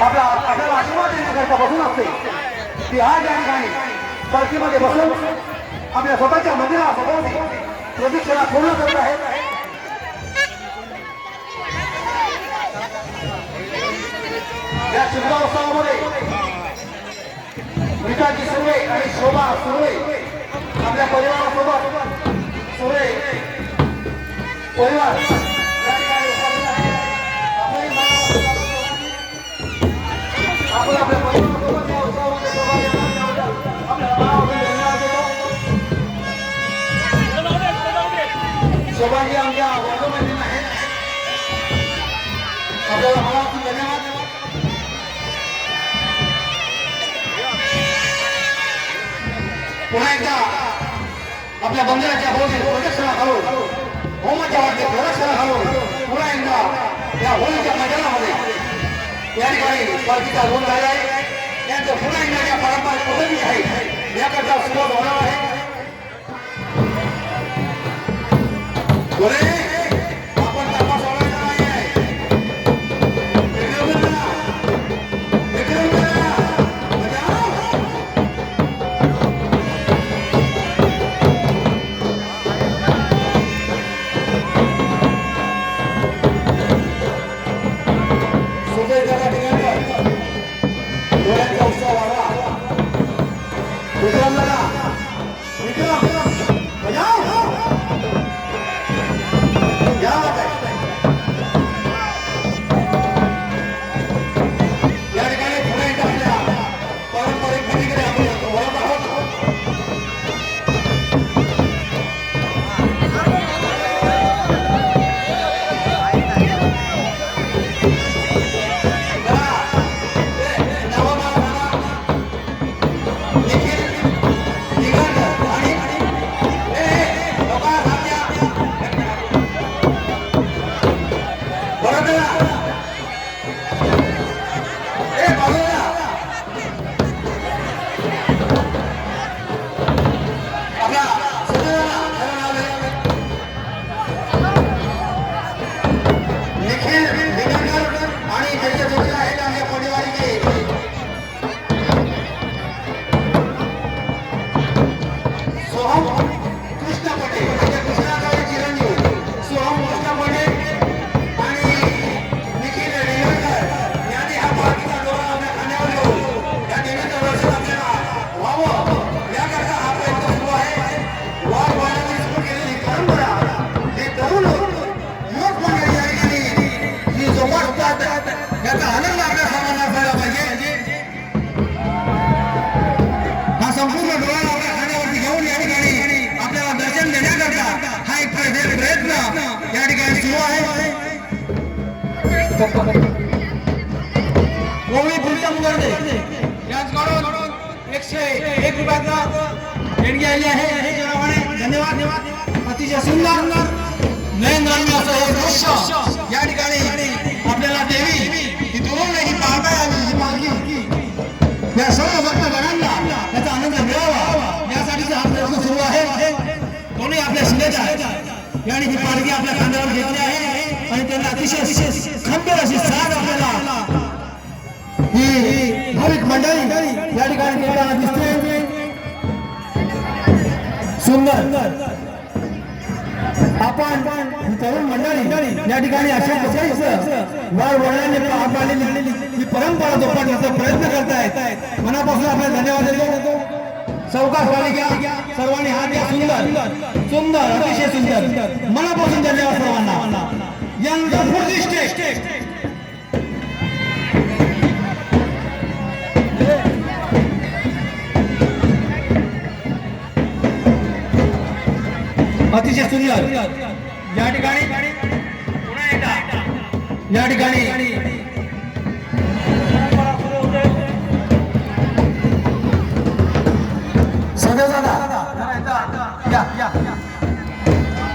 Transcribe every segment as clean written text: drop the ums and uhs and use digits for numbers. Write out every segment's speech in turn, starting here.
आपल्याला आशीर्वाद देण्याकरता बसून असते ती आज या ठिकाणी पालखीमध्ये बसून आपल्या स्वतःच्या मंदिरासमोर प्रदक्षिणा पूर्ण करत आहेत. या शुभावसामध्ये विकाजी सुर्वे आणि शोभा सुर्वे आपल्या परिवारासोबत सुर्वे परिवार या ठिकाणी उपस्थित आहे. आपण आपल्या परिवारासोबत या उत्सवामध्ये सहभागी होण्याबद्दल आपल्याला मनापासून धन्यवाद देतो. शोभाजी आमच्या वर्गामध्ये आहेत. आपल्याला मनापासून धन्यवाद. पुन्हा एकदा आपल्या बंदराच्या होळी प्रदक्षिणा घालून होमाच्या वाटते प्रदक्षिणा घालून पुन्हा एकदा या होळीच्या मैदानामध्ये या ठिकाणी पालखीचा रोल झाला आहे. यांचं पुन्हा एकदा ज्या पारंपरिक पद्धती आहे याकरता सुरुवात होणार आहे. आपण तपास सोडायचा नाही आहे. कोणी पुढच्या मुलाने याचकडून 101 रुपयाचा देणगी आली आहे. धन्यवाद. अतिशय सुंदर नयनरम्य असं हे दृश्य या ठिकाणी आपल्याला देवी ही दुरून ही पाहता यावी. पालखी या सर्व भक्तगणांना याचा आनंद मिळावा यासाठी हा प्रयत्न सुरू आहे. कोणी आपल्या शिंदेच्या याने ही पालखी आपल्या खांद्यावर घेतली आहे आणि त्यांना अतिशय खंबीर अशी साथ आपल्याला ही भाविक मंडळी या ठिकाणी देताना दिसते. सुंदर आपण तरुण मंडळी या ठिकाणी अशा प्रकारचं वार वडिलांनी पार पाडलेली ही परंपरा जोपासण्याचा प्रयत्न करतायत. मनापासून आपल्याला धन्यवाद देतो. चौकास पालिका सर्वांनी हात द्या. सुंदर सुंदर अतिशय सुंदर. मनापासून धन्यवाद सर्वांना. यानंतर पुढची स्टेज अतिशय सुंदर या ठिकाणी पुन्हा एकदा या ठिकाणी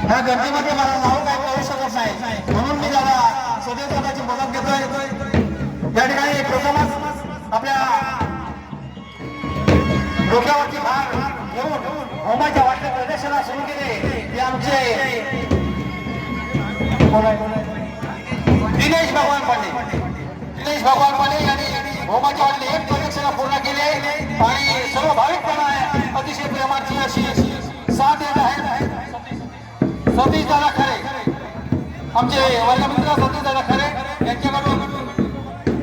ह्या गर्दीमध्ये मला नाव काय कळू शकत नाही म्हणून मी जरा सदैवताची मदत घेतोय. या ठिकाणी प्रथमच आपल्या डोक्यावरती भार घेऊन होमाच्या वाटल्या प्रदर्शना सुरू केले ते आमचे दिनेश भगवान पांडे यांनी होमाच्या वाटले एक प्रदक्षिणा पूर्ण केली आणि सर्व भाविक त्यांना अतिशय प्रेमाची अशी साथ देत आहेत. सतीश दादा खरे आमचे वर्गमित्र सतीश दादा खरे यांच्याकडून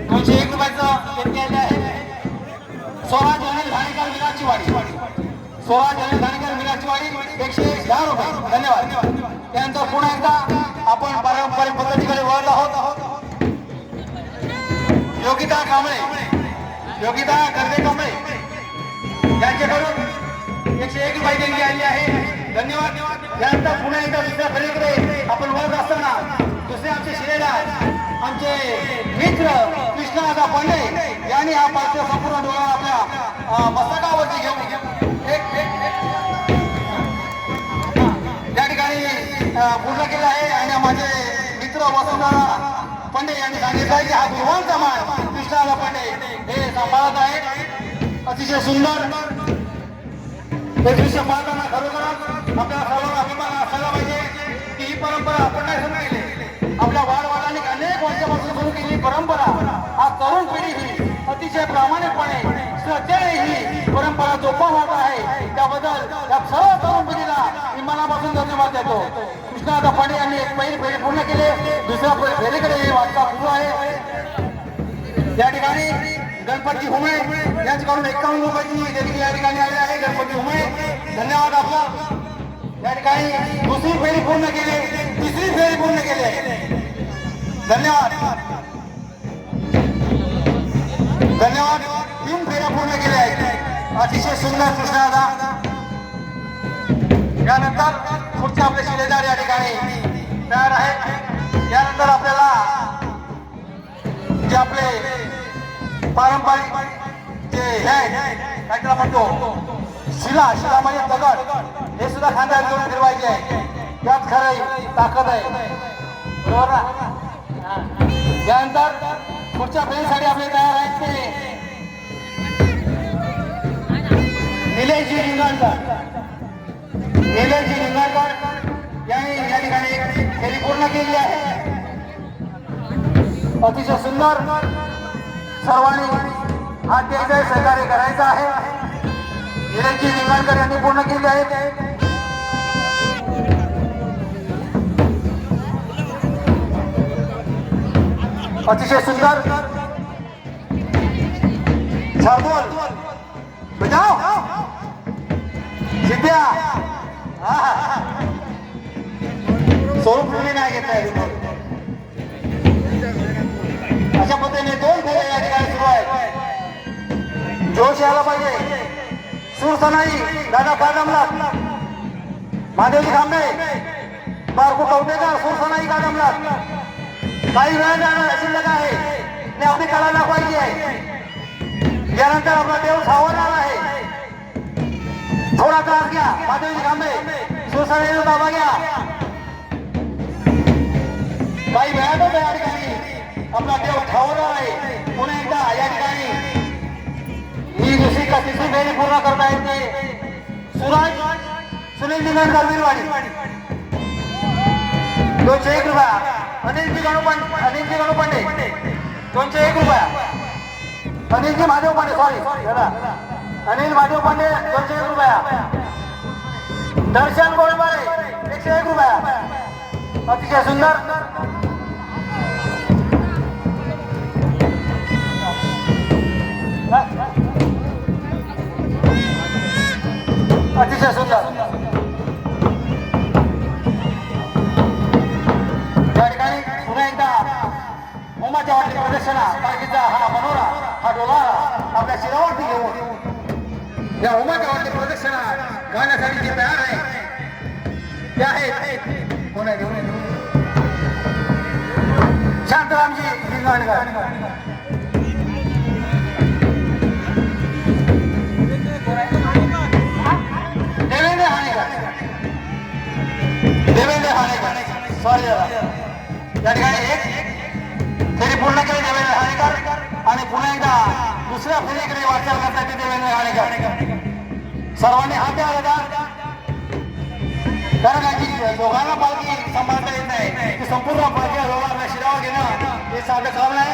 201 रुपयाचं देणगी आले आहे. स्वराज अनिल धाणेकर विराची वाडी, स्वराज अनिल धाणेकर विराची वाडी 110 रुपये. धन्यवाद. त्यानंतर पुन्हा एकदा आपण पारंपरिक पद्धतीकडे वळत आहोत. योगिता कांबळे, योगिता गर्दे कांबळे यांच्याकडून 101 रुपये देणगी आली आहे. धन्यवाद. यानंतर पुन्हा एकदा दुसऱ्या फेरीकडे आपण वळत असताना दुसरे आमचे शिलेदार आमचे मित्र कृष्णदादा पांडे यांनी हा पार्थिव संपूर्ण डोळा आपल्या मस्तकावरती घेऊन या ठिकाणी पूर्ण केला आहे. आणि माझे मित्र वसंतदादा पांडे यांनी सांगितलं की हा गुरुवांचा मान कृष्णदादा पांडे हे सांभाळत आहे. अतिशय सुंदर हे दृश्य पाहताना खरोखरच आपल्याला सर्वांना अभिमान असायला पाहिजे की ही परंपरा आपण नाही सुरू केली. आपल्या वाडवडिलांनी अनेक वर्षापासून सुरू केलेली परंपरा हा तरुण पिढी ही अतिशय प्रामाणिकपणे श्रद्धेने ही परंपरा जोपासत आहे. त्याबद्दल या सर्व तरुण पिढीला मी मनापासून धन्यवाद देतो. कृष्णदादा पांडे यांनी एक पहिली फेरी पूर्ण केली, दुसऱ्या फेरीकडे वाटचाल सुरू आहे. या ठिकाणी गणपती हुमे यांच्याकडून 51 रुपयाची देणगी या ठिकाणी आली आहे. गणपती हुमे धन्यवाद आपला. या ठिकाणी दुसरी फेरी पूर्ण केली, तिसरी फेरी पूर्ण केली. धन्यवाद. धन्यवाद. 3 फेऱ्या पूर्ण केल्या आहेत. अतिशय सुंदर कृष्णदादा. यानंतर पुढचे आपले शिलेदार या ठिकाणी तयार आहेत. यानंतर आपल्याला जे आपले पारंपरिक जे काय त्याला म्हणतो शिला म्हणजे दगड हे सुद्धा खांद्यावर घेऊन फिरवायचे आहे. त्यात खरं ताकद आहे. बरोबर ना. त्यानंतर पुढच्या फेरीसाठी आपले तयार आहेत ते निलेशजी रिंगणकर. निलेशजी रिंगणकर यांनी या ठिकाणी फेरी पूर्ण केली आहे. अतिशय सुंदर. सर्वांनी हात द्यायचा आहे, सहकार्य करायचं आहे. निलेशजी रिंगणकर यांनी पूर्ण केली आहे. अतिशय सुंदर. शार्दूल बजाओ सिद्ध्या. स्वरूप मुली नाही घेत आहे. अशा पद्धतीने 2 फेऱ्या या ठिकाणी सुरू आहेत. जोश यायला पाहिजे. सुरसनाई दादा कादमला, महादेवजी खांबे, बारकू कवटेकर, सुरसनाई कादमला. काही वेळ शिल्लक आहे आणि आपली कला दाखवायची आहे. यानंतर आपला देव सावरणार आहे. थोडा त्रास घ्या. महादेवजी खांबे, सुरसनाईचा ताबा घ्या. काही वेळातच या ठिकाणी आपला देव ठावरणार आहे. पुन्हा एकदा या ठिकाणी ही दुसरी का तिसरी फेरी पूर्ण करता येते. सूरज सुनील निगणकर वीरवाडी 201 रुपया. अनिलजी गणू पांडे 201 रुपया. अनिलजी महादेव पांडे सॉरी दादा अनिल महादेव पांडे 201 रुपया. दर्शन गोळबाळे 101 रुपया. अतिशय सुंदर. अतिशय सुंदर. या ठिकाणी पुन्हा एकदा होमाच्या वाटली प्रदर्शना पालखीचा हा मनोरा हा डोलारा आपल्या शिरावरती घेऊन या होमाच्या वाटली प्रदर्शना गाण्यासाठी जे तयार आहे ते आहेत कोण आहे शांतारामजी रिंगणकर. देवेंद्र हाणेकर सॉरी या ठिकाणी एक फेरी पूर्ण केली देवेंद्र हाणेकर आणि पुन्हा एकदा दुसऱ्या फेरीकडे वाटचाल करतात देवेंद्र हाणेकर. सर्वांनी हात द्यावा कारण याची दोघांना पालखी सांभाळता येत नाही. संपूर्ण पालखी शिरावर घेणं हे साधं काम नाही.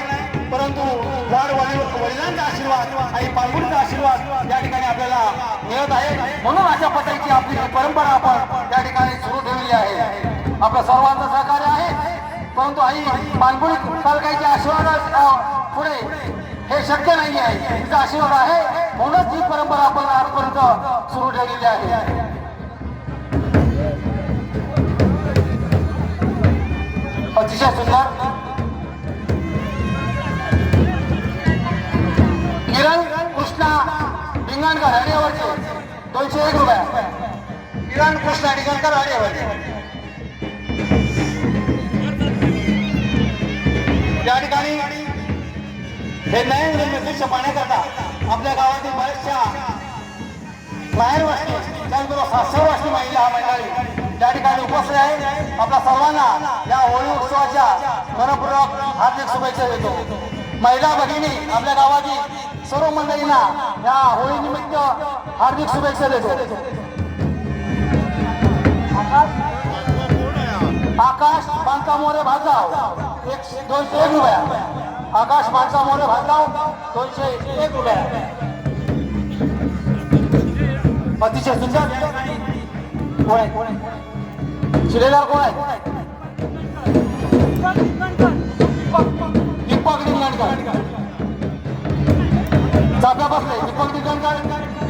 परंतु वाढ वडिलांचा आशीर्वाद आई पालखीचा आशीर्वाद या ठिकाणी आपल्याला मिळत आहे. म्हणून अशा पद्धतीची आपली परंपरा आपण या ठिकाणी सुरू ठेवली आहे. आपल्या सर्वांचं सहकार्य आहे, परंतु आई पालखी पालकाईच्या आशीर्वादा पुढे हे शक्य नाही आहे. तिचा आशीर्वाद आहे म्हणूनच ही परंपरा आपण आजपर्यंत सुरू ठेवलेली आहे. अतिशय सुंदर किरण कृष्णा डिंगाणकर हरियावरचे 201 रुपये. किरण कृष्णा डिंगाणकर हरियावरचे या ठिकाणी हे नयन निर्मिती पाहण्याकरता आपल्या गावातील बऱ्याचशा बाहेर वाजते त्याचबरोबर 700 वाजती महिला मंडळी या ठिकाणी उपस्थित आहे. आपल्या सर्वांना या होळी उत्सवाच्या मनपूर्वक हार्दिक शुभेच्छा देतो. महिला भगिनी आपल्या गावातील सर्व मंडळींना या होळी निमित्त हार्दिक शुभेच्छा देतो. आकाश बांधकामोरे भाजगाव 201 रुपया. आकाश बांधकामोरे भाजगाव 201 रुपया. अतिशय सुंदर कोण आहे शिलेदार कोण आहे दीपक निलंगकर चाफ्या बसले. दीपक निलंगकर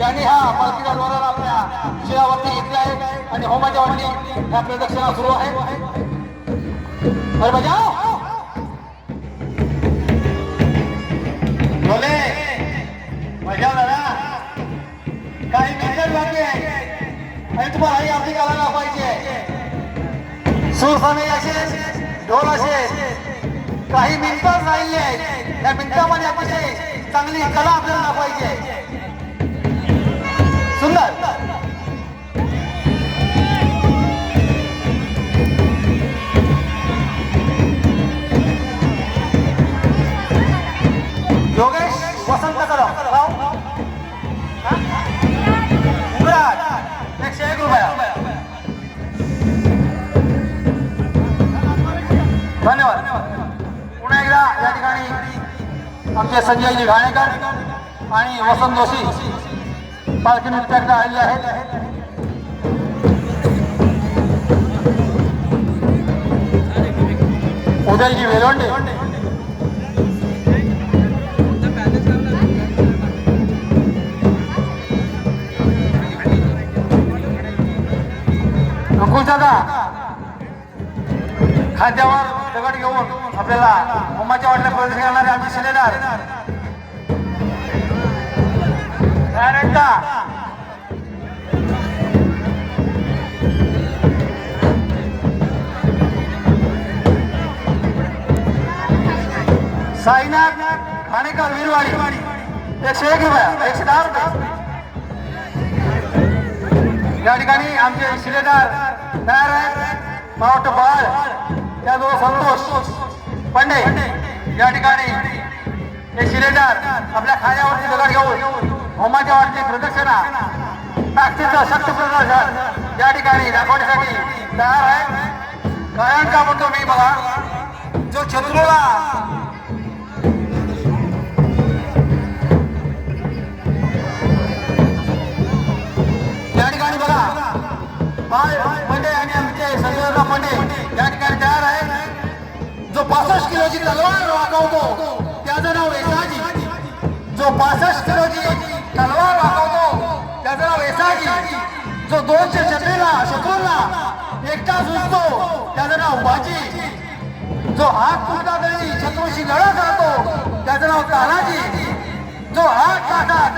यांनी हा पालखीचा डोरा आपल्या शिरावरती घेतला आहे आणि होमाच्या वाटणी या प्रदक्षिणा सुरू आहे. अरे बजाव बोले बजाव दादा. काही मिनिट बाकी आहे आणि तुम्हाला ही आपली कला दाखवायची आहे. सुरसाने असे ढोल असे काही मिनिटं राहिली आहेत. या मिनिटामध्ये अतिशय चांगली कला आपल्याला दाखवायची आहे. सुंदर योगेश वसंत कदम 101 रुपया. धन्यवाद. पुन्हा एकदा या ठिकाणी आमचे संजयजी घाणेकर आणि वसंत जोशी पालखी नृत्याकडे आलेले आहेत. उदयजी वेलोंडे दादा खाद्यावर दगड घेऊन आपल्याला होमाच्या वाटल्या प्रदर्शन करणारे आमचे शिलेदार साईनाथ खाणेकर वीरवाडी 101 रुपया 110 रुपये. या ठिकाणी आमचे शिलेदार तयार आहेत. मावट बाळ त्याजवळ संतोष पंडे या ठिकाणी हे शिलेदार आपल्या खाण्यावरती दगड घेऊन होमाच्या वाटणी प्रदक्षिणा ताकदीचं शक्ती प्रदर्शन या ठिकाणी दाखवण्यासाठी तयार आहे. कारण का म्हणतो मी बघा जो शत्रूला या ठिकाणी बघा पंडे आणि आमचे संजय पंडे या ठिकाणी तयार आहे. जो 65 किलोची तलवार वाकवतो त्याचं नाव येसाजी. जो 65 किलोची तलवार वाकवतो त्याचं नाव येसाजी. जो 200 शत्रूला एकटा झुजतो त्याचं नाव बाजी. जो हात तुटला तरी शत्रूशी लढा करतो त्याचं नाव तानाजी. जो हात ताटात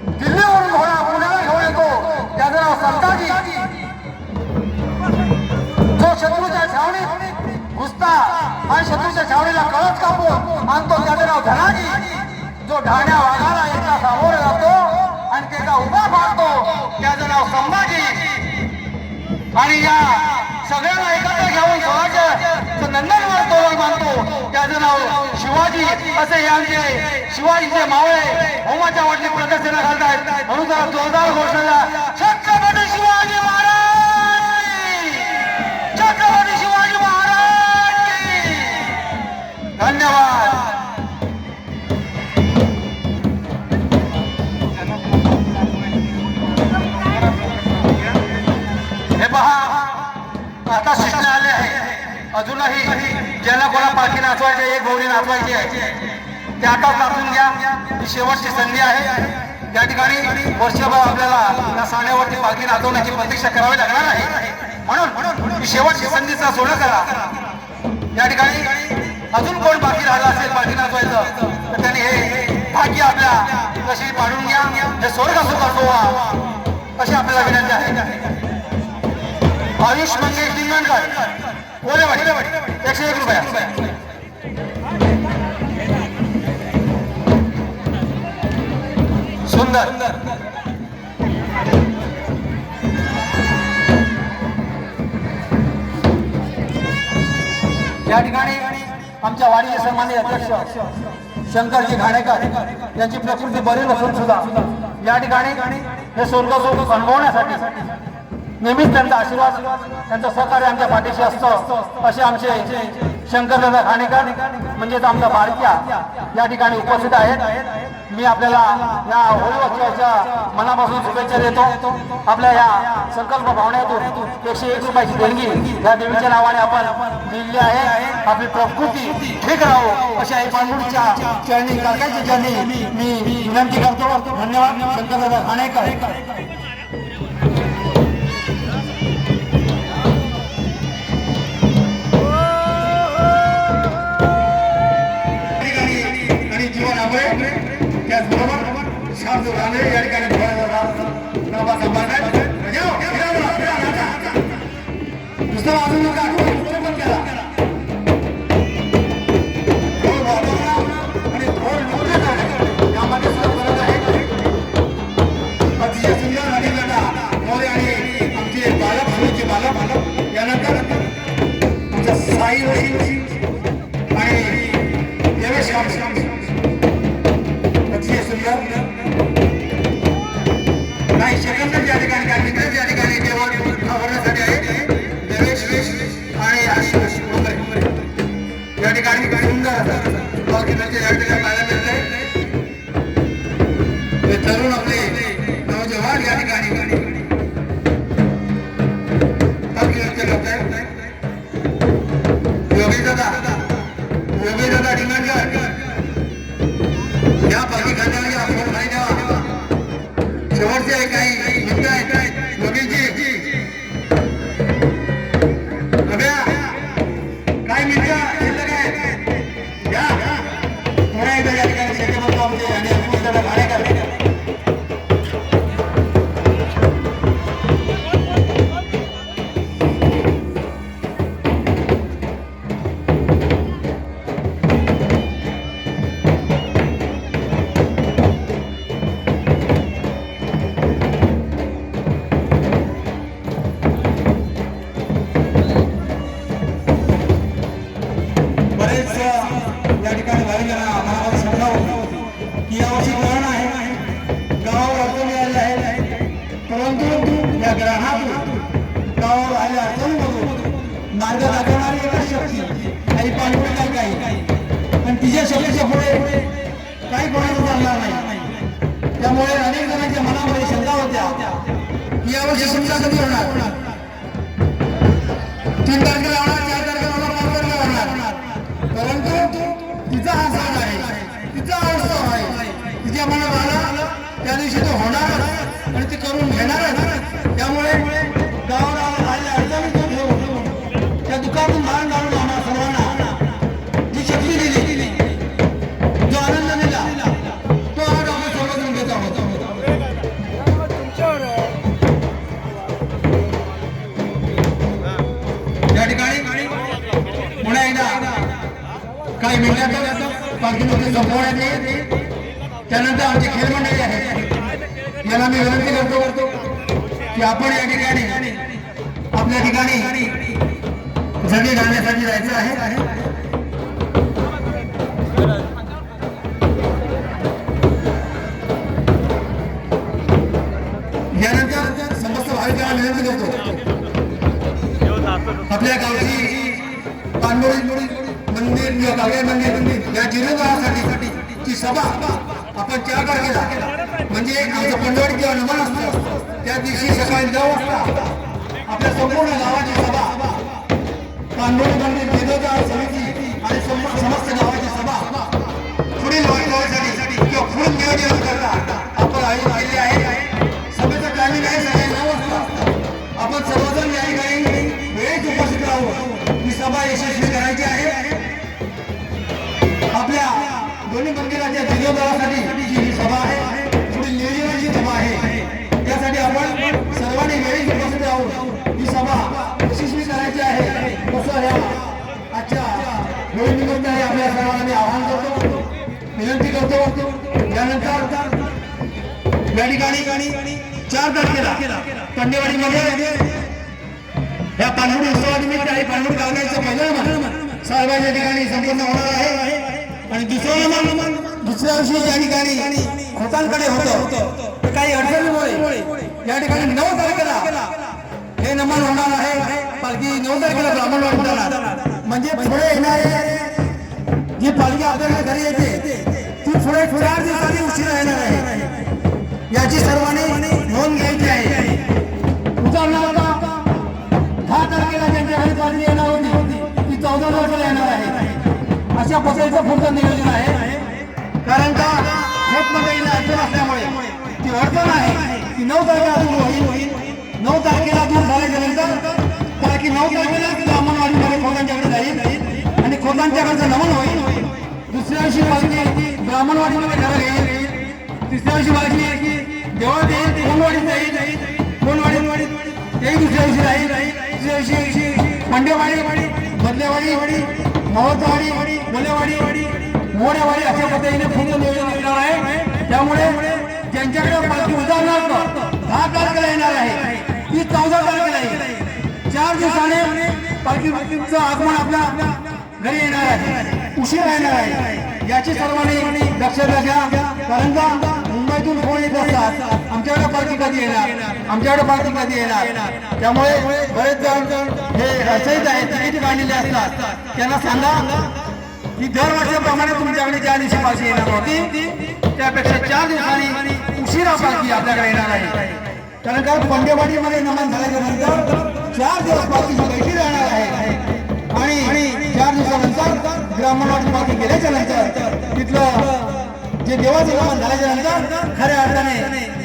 दिल्लीवरून घोडा पुण्याला घेऊन येतो त्याचं नाव संताजी. जो शत्रूच्या छावणीत घुसता आणि शत्रूच्या छावणीला कळस कापून आणतो त्याचं नाव धनाजी. जो ढाण्या वाघाला एका सामोरे जातो आणि त्याचा उभा पाडतो त्याचं नाव संभाजी. आणि या सगळ्यांना एकत्र घेऊन स्वराज्य नंदनवर तोरण बांधतो त्याचं नाव शिवाजी. असे आमचे शिवाजीचे मावळे होमाच्या वाटणी प्रदर्शना घालतायत. म्हणून जरा जोरदार घोषणा छत्रपती शिवाजी महाराज, छत्रपती शिवाजी महाराज. धन्यवाद. ज्यांना कोणा पालखी नाचवायची एक गौरी नाचवायची आहे ते आता नाचून घ्या. ही शेवटची संधी आहे. या ठिकाणी वर्षभर आपल्याला या साण्यावरती पालखी नाचवण्याची प्रतीक्षा करावी लागणार आहे. म्हणून ही शेवटची संधीचा सोनं करा. या ठिकाणी अजून कोण बाकी राहिला असेल पालखी नाचवायचं तर त्यांनी हे भाग्य आपल्या कशी पाडून घ्या. हे स्वर्ग सुख असो अशी आपल्याला विनंती आहे. आयुष मंगेश निंगणकर ओलेवाडी 101 रुपया. सुंदर या ठिकाणी आमच्या वाडीचे सन्माननीय अध्यक्ष शंकरजी घाणेकर यांची प्रकृती बरी नसून सुद्धा या ठिकाणी हे स्वर्गसुख अनुभवण्यासाठी नेहमीच त्यांचा आशीर्वाद त्यांचं सहकार्य आमच्या पाठीशी असतं असे आमचे शंकरदादा घाणेकर म्हणजेच आमचा बारक्या या ठिकाणी उपस्थित आहेत. मी आपल्याला या होळी उत्सवाच्या मनापासून शुभेच्छा देतो. आपल्या या संकल्प भावनेतून 101 रुपयाची देणगी या देवीच्या नावाने आपण दिलेली आहे. आपली प्रकृती ठीक राहो अशी आई पांडुरच्या चरणी काकाच्या चरणी मी विनंती करतो. धन्यवाद. शंकरदादा घाणेकर. त्याचबरोबर शांत झाले या ठिकाणी दुसरा वाजू नका पण केला आणि त्यामध्ये सुद्धा फरक आहे. अतिशय सुंदर आणि लढा मोरे आणि आमचे बालक हनुचे बालक यानंतर आमच्या साई आणि देवेश काही सेकंद या ठिकाणी काही मित्र या ठिकाणी देवाला आवडण्यासाठी आहे. देवेश आणि आशिष वगैरे या ठिकाणी सुंदर पालखीचे या ठिकाणी पाहायला मिळते. हे तरुण आपले नवजवान या ठिकाणी पालखी नृत्य करतायत. योगी दादा डिंगणकर या पालखी खात्याला आपण नाही द्यावा. शेवटचे काही मित्र आहेत योगीजी काही मित्र शिल्लक आहेत या पुन्हा एकदा या ठिकाणी शक्य म्हणतो आमचे आणि आपल्याला घाणेकर मार्ग दाखवणारी एक शक्ती काही पांडुरंग काही पण तिच्या शक्तीच्या पुढे काही कोणाचं चालणार नाही. त्यामुळे अनेक जणांच्या मनामध्ये शंका होत्या की यावर्षी समजा कधी होणार. 3 तारखेला होणार, 4 तारखेला होणार, 5 तारखेला होणार. परंतु तिचा हा सण आहे, तिचा हा उत्सव आहे. तिच्या मनात आला त्या दिवशी तो होणार आणि ते करून घेणारच. त्यामुळे गावाला आल्या अडचणी त्या दुकानातून मारण काढून आम्हाला सर्वांना जी शक्ती दिली, जो आनंद दिला, तो आज आपण सर्वजण घेत आहोत. या ठिकाणी पुन्हा एकदा काही मिनिटात पालखी नृत्य संपवण्यात येईल. त्यानंतर आमची खेळ मंडळी आहे याला मी विनंती करतो की आपण या ठिकाणी आपल्या ठिकाणी झगे घालण्यासाठी जायचं आहे. यानंतर समस्त भाविकांना विनंती करतो आपल्या गावची पांडुरी मंदिर किंवा काळे मंदिर या जीर्णोद्धारासाठी ची सभा आपण 4 तारखेला म्हणजे आमचं पंढरवड किंवा नमन असतं त्या दिवशी सकाळी 9 वाजता आपल्या संपूर्ण गावाची सभा पांडुरी मंदिर जीर्णोद्धार समिती आणि समस्त गावाची सभा पुढील वाटचालीसाठी किंवा पुढील नियोजन करता आपण आयोजित केले आहे. सभेचं टायमिंग आहे सकाळी 9 वाजता. आपण सर्वजण या ठिकाणी वेळेत उपस्थित राहू. ही सभा यशस्वी करायची आहे. आपल्या दोन्ही मंदिराच्या जीर्णोद्धारासाठी ही सभा आहे, पुढील नियोजनाची सभा आहे. त्यासाठी आपण सर्वांनी वेळेत उपस्थित राहू. ही सभा यशस्वी करायची आहे. तसं या आजच्या वेळेनिमित्त आपल्या सर्वांना मी आवाहन करतो, विनंती करतो. त्यानंतर या ठिकाणी 4 तारखेला पंडेवाडीमध्ये या पाणबुडी उत्सवानिमित्त आणि पाणबुडी काढण्याचं पहिलं साहेबांच्या ठिकाणी संपन्न होणार आहे. आणि दुसऱ्या दिवशी या ठिकाणी खोतांकडे होतं, काही अडचणीमुळे या ठिकाणी 9 तारखेला हे नमन होणार आहे. पालखी 9 तारखेला ब्राह्मणवाडी होणार, म्हणजे पुढे येणारे जी पालखी आपल्याला घरी येते ती पुढे 4 दिवसांनी उशिरा येणार आहे. याची सर्वांनी नोंद घ्यायची आहे. उदाहरणार्थ 10 तारखेला ज्यांच्या घरी पालखी येणार होती ती 14 तारखेला येणार आहे. अशा पद्धतीचं पुढचं नियोजन आहे. कारण का हेतमध्ये अडचण असल्यामुळे ती अडचण आहे ती 9 तारखेला दूर होईल. 9 तारखेला दूर झाल्याच्या नंतर पालखी 9 तारखेला ब्राह्मणवाडीमध्ये खोतांच्याकडे जाईल आणि खोतांच्याकडचं नमन होईल. दुसऱ्या दिवशी पालखी ब्राह्मणवाडीमध्ये घरा येईल. तिसऱ्या दिवशी पालखी देवळात येईल, कोणवाडीत जाईल, कोणवाडीत तेही दुसऱ्या दिवशी राहील. तिसऱ्या दिवशी पंडेवाडी, बदलेवाडी, महोत्सवाडी, बोलेवाडी, मोडेवाडी अशा पद्धतीने पुढचं नियोजन येणार आहे. त्यामुळे ज्यांच्याकडे पालखी उदाहरणार्थ 10 तारखेला येणार आहे ती 14 तारखेला येईल. 4 दिवसाने पालखीचं आगमन आपल्या घरी येणार आहे, उशीर येणार आहे. याची सर्वांनी दक्षता घ्या. कारण का मुंबईतून फोन येत असतात, आमच्याकडे पालखी कधी येणार, आमच्याकडे पालखी कधी येणार. त्यामुळे बरेच जण हे रचयित आहेत, तिकीट काढलेले असतात, त्यांना सांगा की दरवर्षाप्रमाणे तुमच्याकडे ज्या दिवशी पालखी येणार होती त्यापेक्षा 4 दिवसांनी उशिरा पालखी आपल्याकडे येणार आहे. कारण का पंडेवाडीमध्ये नमन झाल्याच्या नंतर 4 दिवस पालखी बैठी राहणार आहे आणि 4 दिवसानंतर ब्राह्मणवाडी पालखी गेल्याच्या नंतर तिथलं जे देवाचं नमन झाल्याच्या नंतर खऱ्या अर्थाने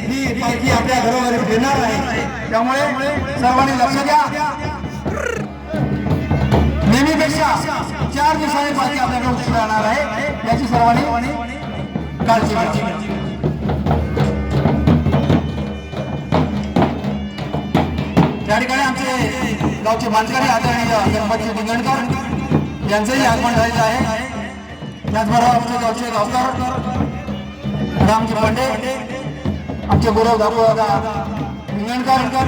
ही पालखी आपल्या घरोघरी फिरणार आहे. त्यामुळे सर्वांनी लक्ष द्या. नेहमीपेक्षा 4 दिवसांनी पालखी आपल्याकडे उशीर राहणार आहे, याची सर्वांनी काळजी घ्या. त्या ठिकाणी आमचे गावचे मानकरी आदरणीय गणपती निंगणकर यांचंही आगमन झालेलं आहे. त्याचबरोबर आमचे गावचे गावकर रामजी पांडे, आमचे गुरव दादा निंगणकर,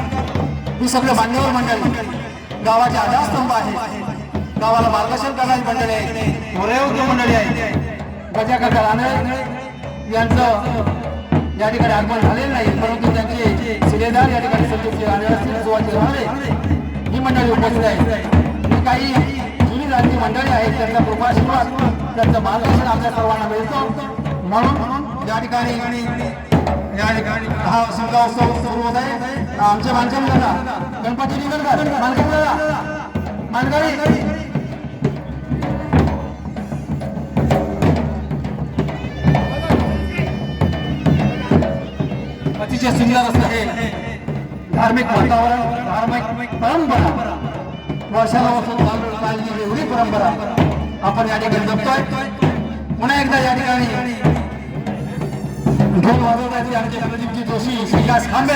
ही सगळे मान्यवर मंडळी गावाचे आधारस्तंभ आहे. गावाला मार्गदर्शन करणारी मंडळी आहे, वयोवृद्ध मंडळी आहे. गजाकाका रानडे यांचं या ठिकाणी आगमन झालेलं नाही, परंतु त्यांचे शिलेदार या ठिकाणी संतोषजी रानडे, सुभाषजी रानडे ही मंडळी उपस्थित आहे. काही जुनी जाती मंडळी आहेत, त्यांचा कृपाशीर्वाद, त्यांचं मार्गदर्शन आपल्या सर्वांना मिळतं. म्हणून या ठिकाणी हा समजा उत्सव सुरू होत आहे. आमचे मानकरी दादा गणपती निंगणकर, मानकरी दादा, मानकरी अतिशय सुंदर असं हे धार्मिक वातावरण, धार्मिक परंपरा, वर्षानुवर्ष चाललेली एवढी परंपरा आपण या ठिकाणी जपतोय. पुन्हा एकदा या ठिकाणी ढोल वाजवण्याचे आमचे प्रदीपजी जोशी, विकास खांबे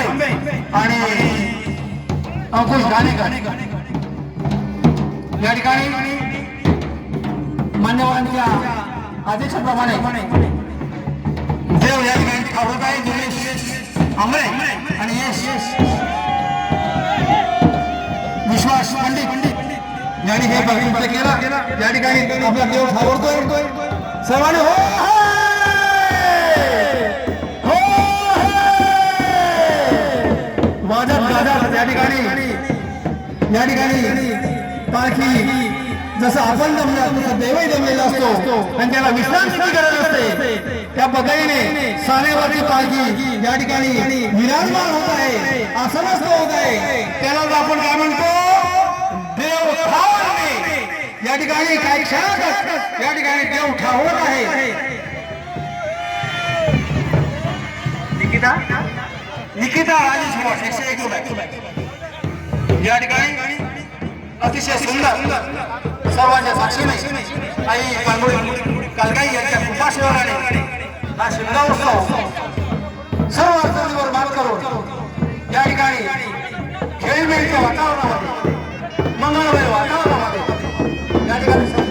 आणि अंकुश घाणेकर या ठिकाणी मान्यवरांच्या आदेशाप्रमाणे देव या ठिकाणी आवडत आहे. दिनेश आंबळे आणि यश विश्वास पंडित यांनी हे बघितलं केलं. या ठिकाणी आपला देव आवडतोय. सर्वांनी हो वाजत गाजत या ठिकाणी पालखी जसं आपण जमला तसं देवही जमलेला असतो आणि त्याला विश्रांतीची गरज असते. त्या पद्धतीने सानेवरची पालखी या ठिकाणी विराजमान होत आहे, आसनस्थ होत आहे. त्याला आपण काय म्हणतो, देव धावणे. या ठिकाणी काही क्षणातच या ठिकाणी देव ठावत आहे. निकिता राजेश मोठ 101 रुपये. या ठिकाणी अतिशय सुंदर सर्वांच्या साक्षीने आई पांडुळी कालकाई यांच्या कृपाशिवाने हा शिमगा उत्सव सर्व अडचणीवर मात करून या ठिकाणी खेळीमेळीच्या वातावरणामध्ये मंगळमय वातावरणामध्ये या ठिकाणी